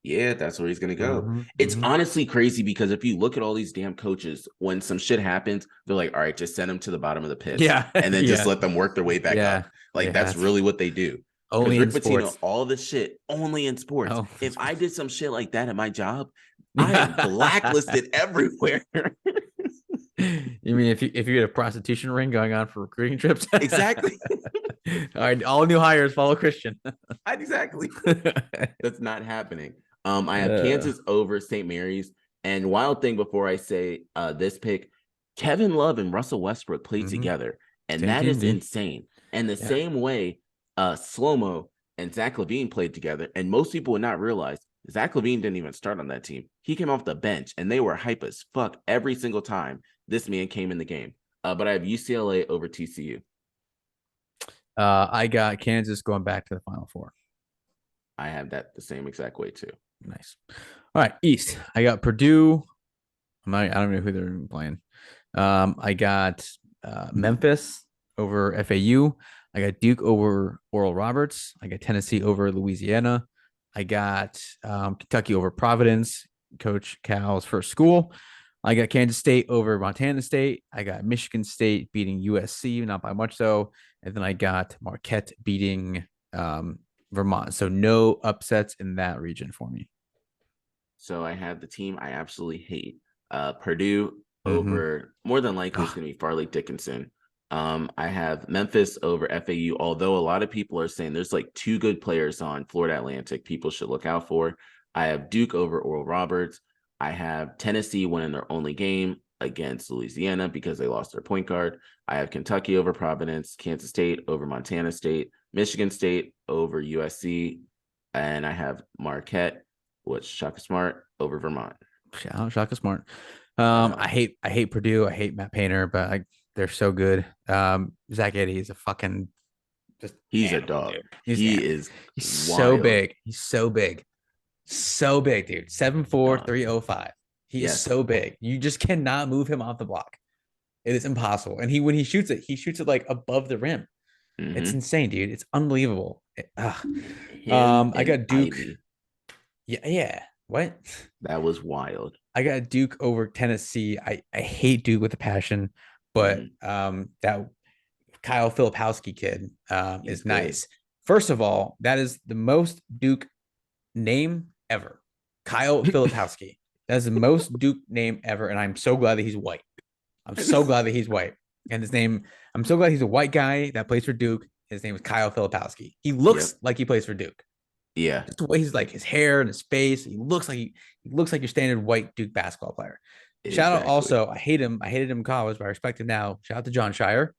Yeah, that's where he's going to go. It's honestly crazy because if you look at all these damn coaches, when some shit happens, they're like, all right, just send them to the bottom of the pit. Yeah. And then just let them work their way back up. Like, that's really what they do. Only Rick in sports. Pitino, all this shit, only in sports. If I did some shit like that at my job, I am blacklisted everywhere. You mean if you had a prostitution ring going on for recruiting trips? Exactly. All right, all new hires follow Christian. Exactly. That's not happening. I have Uh, Kansas over St. Mary's. And wild thing before I say this pick, Kevin Love and Russell Westbrook played mhm. together, and Same that team, is dude. insane. And the Yeah. same way, Slow-Mo and Zach LaVine played together, and most people would not realize Zach LaVine didn't even start on that team. He came off the bench, and they were hype as fuck every single time this man came in the game. But I have UCLA over TCU. I got Kansas going back to the Final Four. I have that the same exact way too. Nice. All right, East. I got Purdue. I don't know who they're playing. I got Memphis over FAU. I got Duke over Oral Roberts. I got Tennessee over Louisiana. I got Kentucky over Providence, Coach Cal's first school. I got Kansas State over Montana State. I got Michigan State beating USC, not by much though. And then I got Marquette beating Vermont. So no upsets in that region for me. So I have the team I absolutely hate. Purdue Mm-hmm. over more than likely it's going to be Farley Dickinson. I have Memphis over FAU, although a lot of people are saying there's like two good players on Florida Atlantic people should look out for. I have Duke over Oral Roberts. I have Tennessee winning their only game against Louisiana because they lost their point guard. I have Kentucky over Providence, Kansas State over Montana State, Michigan State over USC, and I have Marquette, which Shaka Smart over Vermont. Shout out Shaka Smart. Shout out. I hate Purdue. I hate Matt Painter, but they're so good. Zach Edey is a fucking just He's a animal, dog. dude. He is He's so wild. big. He's so big. So big, dude. 7'4", Dog. 305. He is Yes. so big. You just cannot move him off the block. It is impossible. And when he shoots it like above the rim. It's Mm-hmm. insane, dude. It's unbelievable. Him I and got Duke. Ivy. Yeah, yeah. What? That was wild. I got Duke over Tennessee. I hate Duke with a passion, but Mm-hmm. that Kyle Filipowski kid He's is good. nice. First of all, that is the most Duke name ever. Kyle Filipowski. That is the most Duke name ever, and I'm so glad that he's white. I'm so glad that he's white. And his name, I'm so glad he's a white guy that plays for Duke. His name is Kyle Filipowski. He looks Yep. like he plays for Duke. Yeah. Just the way he's like his hair and his face. He looks like your standard white Duke basketball player. Shout out Exactly. also, I hate him. I hated him in college, but I respect him now. Shout out to John Shire.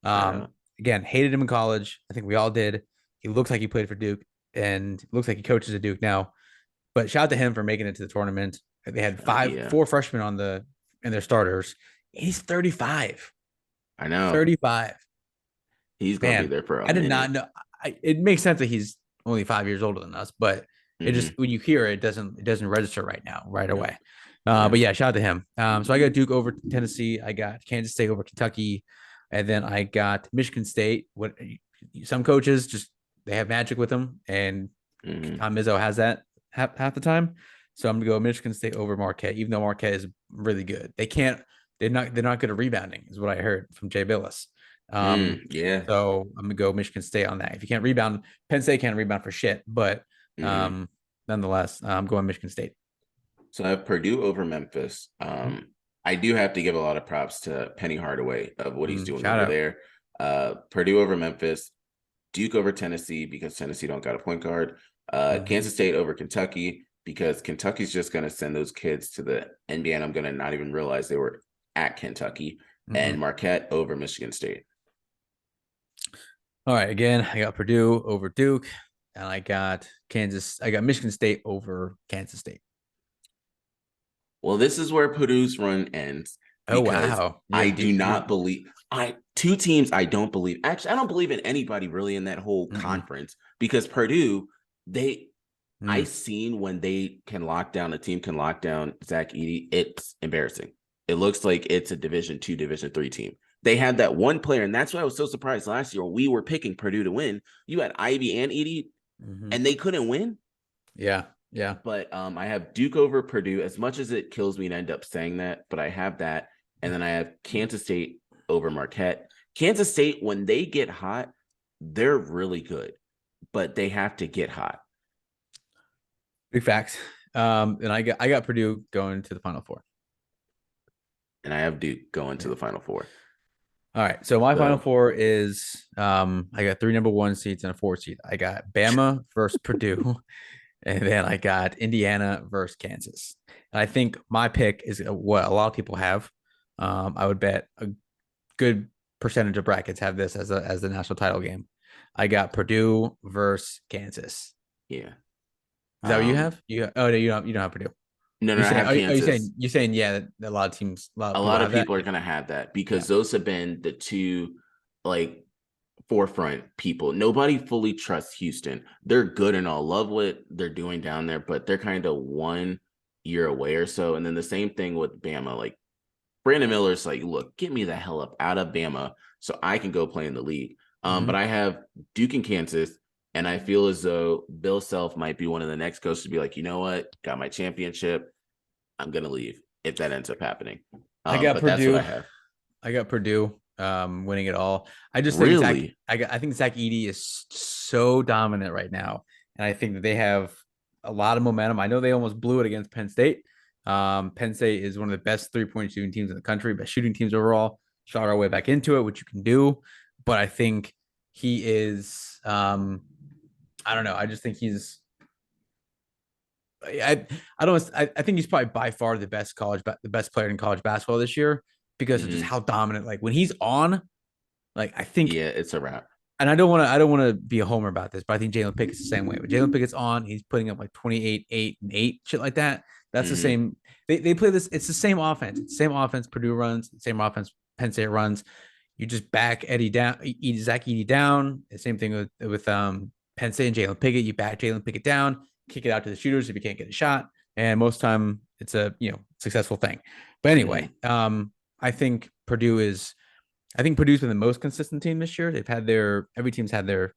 Shout out. Again, hated him in college. I think we all did. He looks like he played for Duke and looks like he coaches at Duke now. But shout out to him for making it to the tournament. They had Yeah. four freshmen in their starters. He's 35. I know. 35. He's gonna be Man, there for a I did not minute. know. It makes sense that he's only 5 years older than us, but it Mm-hmm. just when you hear it, it doesn't register right Yep. away. But Yep. yeah, shout out to him. So I got Duke over Tennessee. I got Kansas State over Kentucky, and then I got Michigan State. What some coaches just they have magic with them, and Mm-hmm. Tom Izzo has that half the time. So I'm gonna go Michigan State over Marquette, even though Marquette is really good. They're not good at rebounding, is what I heard from Jay Billis. Yeah. So I'm gonna go Michigan State on that. If you can't rebound, Penn State can't rebound for shit, but Mm-hmm. nonetheless, I'm going Michigan State. So I have Purdue over Memphis. I do have to give a lot of props to Penny Hardaway of what he's doing Shout over out. there. Purdue over Memphis, Duke over Tennessee because Tennessee don't got a point guard. Kansas State over Kentucky because Kentucky's just going to send those kids to the NBA, and I'm going to not even realize they were at Kentucky. And Marquette over Michigan State. All right, again, I got Purdue over Duke, and I got Michigan State over Kansas State. Well, this is where Purdue's run ends Oh because wow! I do not believe two teams I don't believe. Actually, I don't believe in anybody really in that whole conference because Purdue, I seen when they can lock down a team can lock down Zach Edey, it's embarrassing. It looks like it's a Division II, Division III team. They had that one player, and that's why I was so surprised last year when we were picking Purdue to win. You had Ivy and Edey, and they couldn't win. Yeah. Yeah. But I have Duke over Purdue, as much as it kills me to end up saying that, but I have that. And then I have Kansas State over Marquette. Kansas State, when they get hot, they're really good, but they have to get hot. Big facts. And I got Purdue going to the Final Four. and I have Duke going to the Final Four. All right. So my Final So Four is I got 3 number 1 seeds and a 4 seed. I got Bama versus Purdue, and then I got Indiana versus Kansas. And I think my pick is what a lot of people have. I would bet a good percentage of brackets have this as the national title game. I got Purdue versus Kansas. yeah. Is that what you have? No, you don't have Purdue. No, You're I saying have Kansas. you're saying yeah, that a lot of teams, a lot of A people lot of have that. people are going to have that because Yeah. those have been the two like forefront people. Nobody fully trusts Houston. They're good and all, love what they're doing down there, but they're kind of 1 year away or so. And then the same thing with Bama. Like Brandon Miller's like, look, get me the hell up out of Bama so I can go play in the league. But I have Duke and Kansas, and I feel as though Bill Self might be one of the next coaches to be like, you know what, got my championship. I'm gonna leave if that ends up happening. I got But that's what Purdue. I have. I got Purdue winning it all. I just think Really? I think Zach Edey is so dominant right now, and I think that they have a lot of momentum. I know they almost blew it against Penn State. Penn State is one of the best 3-point shooting teams in the country, best shooting teams overall. Shot our way back into it, which you can do, but I think he is. I don't know. I just think he's. I don't. I think he's probably by far the best player in college basketball this year because of just Mm-hmm. how dominant. Like when he's on, like I think, Yeah, it's a wrap. and I don't want to be a homer about this, but I think Jalen Pickett's the same way. When Jalen Pickett's on, he's putting up like 28, 8, and 8, shit like that. That's the Mm-hmm. same. They play this. It's the same offense. It's the same offense Purdue runs. Same offense Penn State runs. You just back Eddie down, Zach Edey down. The same thing with Penn State and Jalen Pickett. You back Jalen Pickett down, kick it out to the shooters if you can't get a shot, and most time it's a successful thing. But anyway, I think Purdue's been the most consistent team this year. Every team's had their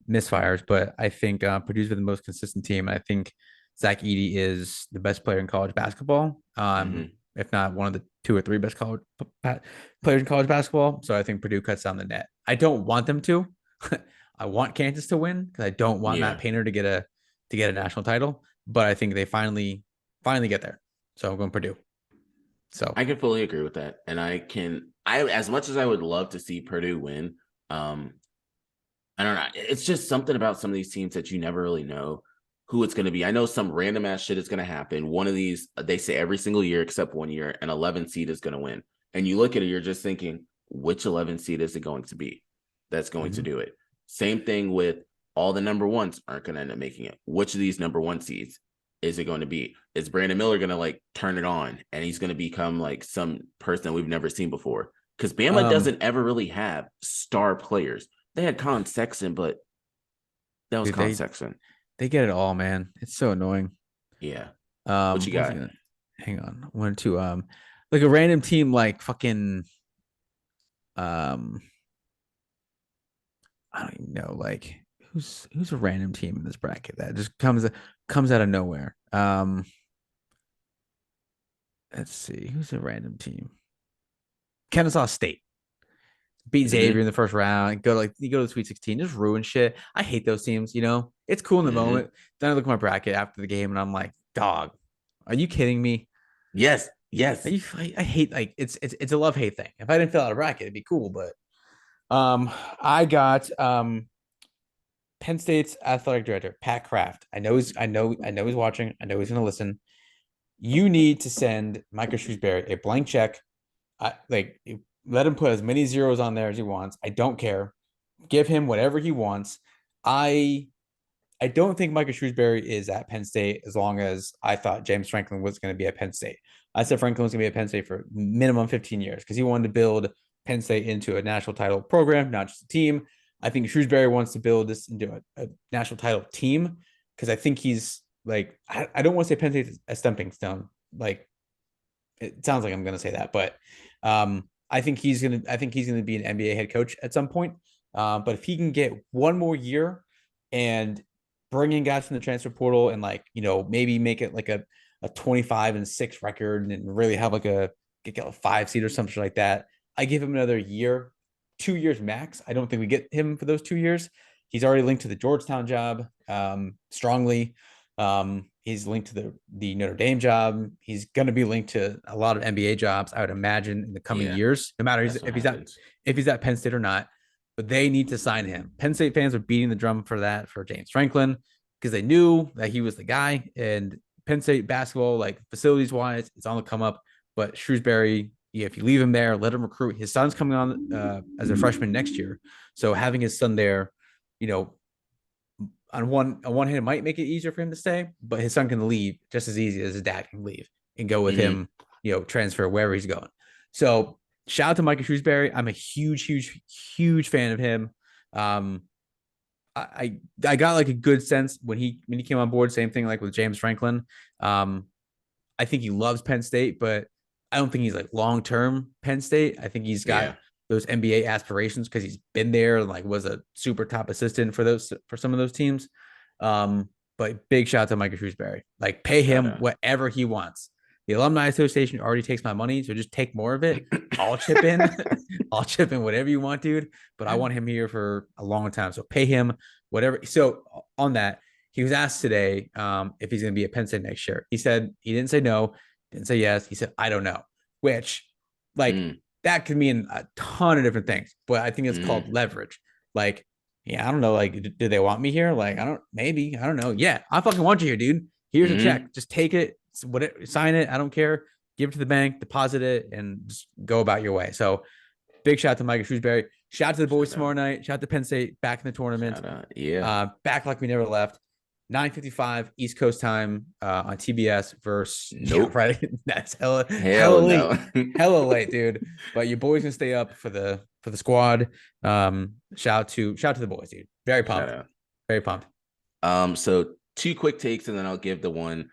misfires, but I think Purdue's been the most consistent team. I think Zach Edey is the best player in college basketball, Mm-hmm. if not one of the 2 or 3 best college players in college basketball. So I think Purdue cuts down the net. I don't want them to. I want Kansas to win because I don't want Matt Yeah, Painter to get a national title. But I think they finally get there. So I'm going Purdue. So I can fully agree with that, and I as much as I would love to see Purdue win, I don't know. It's just something about some of these teams that you never really know who it's going to be. I know some random ass shit is going to happen. One of these, they say every single year except 1 year, an 11 seed is going to win. And you look at it, you're just thinking, which 11 seed is it going to be that's going to do it? Same thing with all the number ones aren't going to end up making it. Which of these number 1 seeds is it going to be? Is Brandon Miller going to like turn it on and he's going to become like some person we've never seen before? Because Bama doesn't ever really have star players. They had Colin Sexton, but that was dude, Colin Sexton. they get it all, man. It's so annoying. Yeah. What you got? Hang on. I wanted to like a random team like fucking I don't even know like who's a random team in this bracket that just comes out of nowhere. Let's see. Who's a random team? Kennesaw State. Beat Xavier in the first round. You go to the Sweet 16, just ruin shit. I hate those teams, It's cool in the moment. Then I look at my bracket after the game and I'm like, dog, are you kidding me? Yes. Yes. I hate like it's a love-hate thing. If I didn't fill out a bracket, it'd be cool. But I got Penn State's athletic director, Pat Kraft. I know he's watching. I know he's gonna listen. You need to send Micah Shrewsbury a blank check. Like let him put as many zeros on there as he wants. I don't care. Give him whatever he wants. I don't think Micah Shrewsbury is at Penn State as long as I thought James Franklin was going to be at Penn State. I said Franklin was going to be at Penn State for minimum 15 years because he wanted to build Penn State into a national title program, not just a team. I think Shrewsbury wants to build this into a national title team because I think he's like, I don't want to say Penn State's a stepping stone. Like, it sounds like I'm going to say that, but I think he's going to be an NBA head coach at some point. But if he can get one more year and bring in guys from the transfer portal and maybe make it like a 25-6 record and really have like get a 5 seed or something like that. I give him another year, 2 years max. I don't think we get him for those 2 years. He's already linked to the Georgetown job strongly. He's linked to the Notre Dame job. He's going to be linked to a lot of NBA jobs, I would imagine, in the coming years, no matter That's what happens. if he's at Penn State or not. But they need to sign him. Penn State fans are beating the drum for that for James Franklin because they knew that he was the guy. And Penn State basketball, like facilities wise, it's on the come up. But Shrewsbury, yeah, if you leave him there, let him recruit. His son's coming on as a freshman next year, so having his son there, you know, on one hand, it might make it easier for him to stay, but his son can leave just as easy as his dad can leave and go with him, you know, transfer wherever he's going. So shout out to Micah Shrewsbury. I'm a huge fan of him. I got like a good sense when he came on board. Same thing like with James Franklin. I think he loves Penn State, but I don't think he's like long term Penn State. I think he's got those NBA aspirations because he's been there and like was a super top assistant for some of those teams. But big shout out to Micah Shrewsbury. Like pay him whatever he wants. The Alumni Association already takes my money, so just take more of it. I'll chip in. I'll chip in whatever you want, dude. But I want him here for a long time. So pay him whatever. So on that, he was asked today if he's going to be at Penn State next year. He said he didn't say no, didn't say yes. He said, I don't know, which like that could mean a ton of different things. But I think it's called leverage. Like, yeah, I don't know. Like, do they want me here? Like, I don't know. Yeah, I fucking want you here, dude. Here's a check. Just take it. Sign it. I don't care. Give it to the bank, deposit it, and just go about your way. So big shout out to Micah Shrewsbury. Shout out to the boys tomorrow night. Shout out to Penn State back in the tournament. Back like we never left. 9:55 East Coast time on TBS versus right. That's hella late. Hella late, dude. But your boys can stay up for the squad. Shout out to the boys, dude. Very pumped. Very pumped. So 2 quick takes, and then I'll give the one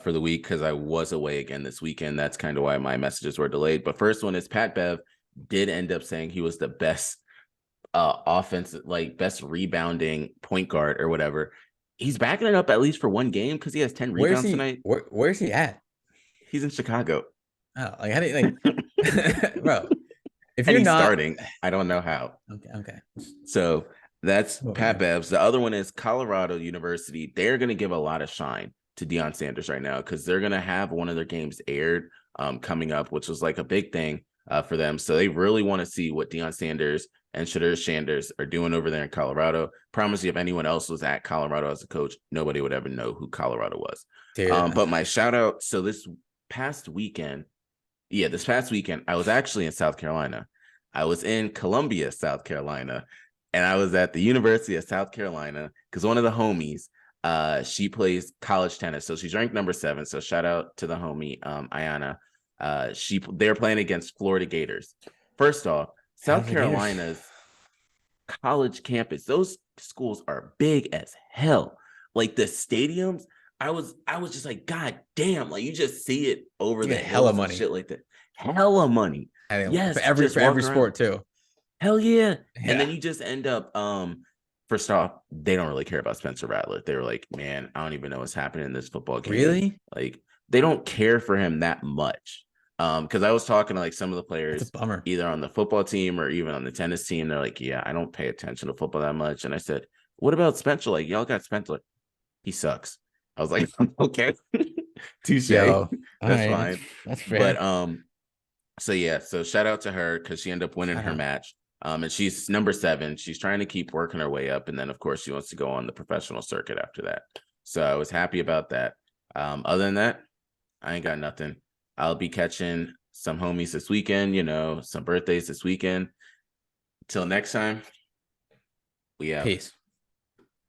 for the week because I was away again this weekend. That's kind of why my messages were delayed. But first one is Pat Bev did end up saying he was the best offensive, like best rebounding point guard or whatever. He's backing it up at least for one game because he has 10 rebounds tonight. Where's he at? He's in Chicago. Oh, like how do you like, bro? If and you're he's not starting, I don't know how. Okay. So that's Pat Bev's. The other one is Colorado University. They're going to give a lot of shine to Deion Sanders right now because they're going to have one of their games aired coming up, which was like a big thing for them. So they really want to see what Deion Sanders and Shedeur Sanders are doing over there in Colorado. Promise you, if anyone else was at Colorado as a coach, nobody would ever know who Colorado was. But my shout out. So this past weekend, I was actually in South Carolina. I was in Columbia, South Carolina, and I was at the University of South Carolina because one of the homies, she plays college tennis. So she's ranked number 7. So shout out to the homie, Ayana. They're playing against Florida Gators. First off, South Carolina's college campus, those schools are big as hell. Like the stadiums, I was just like, God damn, like you just see it over the hella money, shit like that. Hella money. Yes, for every sport too. Hell yeah. And then you just end up first off, they don't really care about Spencer Rattler. They were like, man, I don't even know what's happening in this football game. Really? Like they don't care for him that much. Because I was talking to like some of the players either on the football team or even on the tennis team. They're like, yeah, I don't pay attention to football that much. And I said, what about Spencer? Like, y'all got Spencer. He sucks. I was like, okay, touche. That's fine. That's fair. But so shout out to her because she ended up winning her match. And she's number 7. She's trying to keep working her way up. And then of course she wants to go on the professional circuit after that. So I was happy about that. Other than that, I ain't got nothing. I'll be catching some homies this weekend, some birthdays this weekend. Till next time, we out. Peace.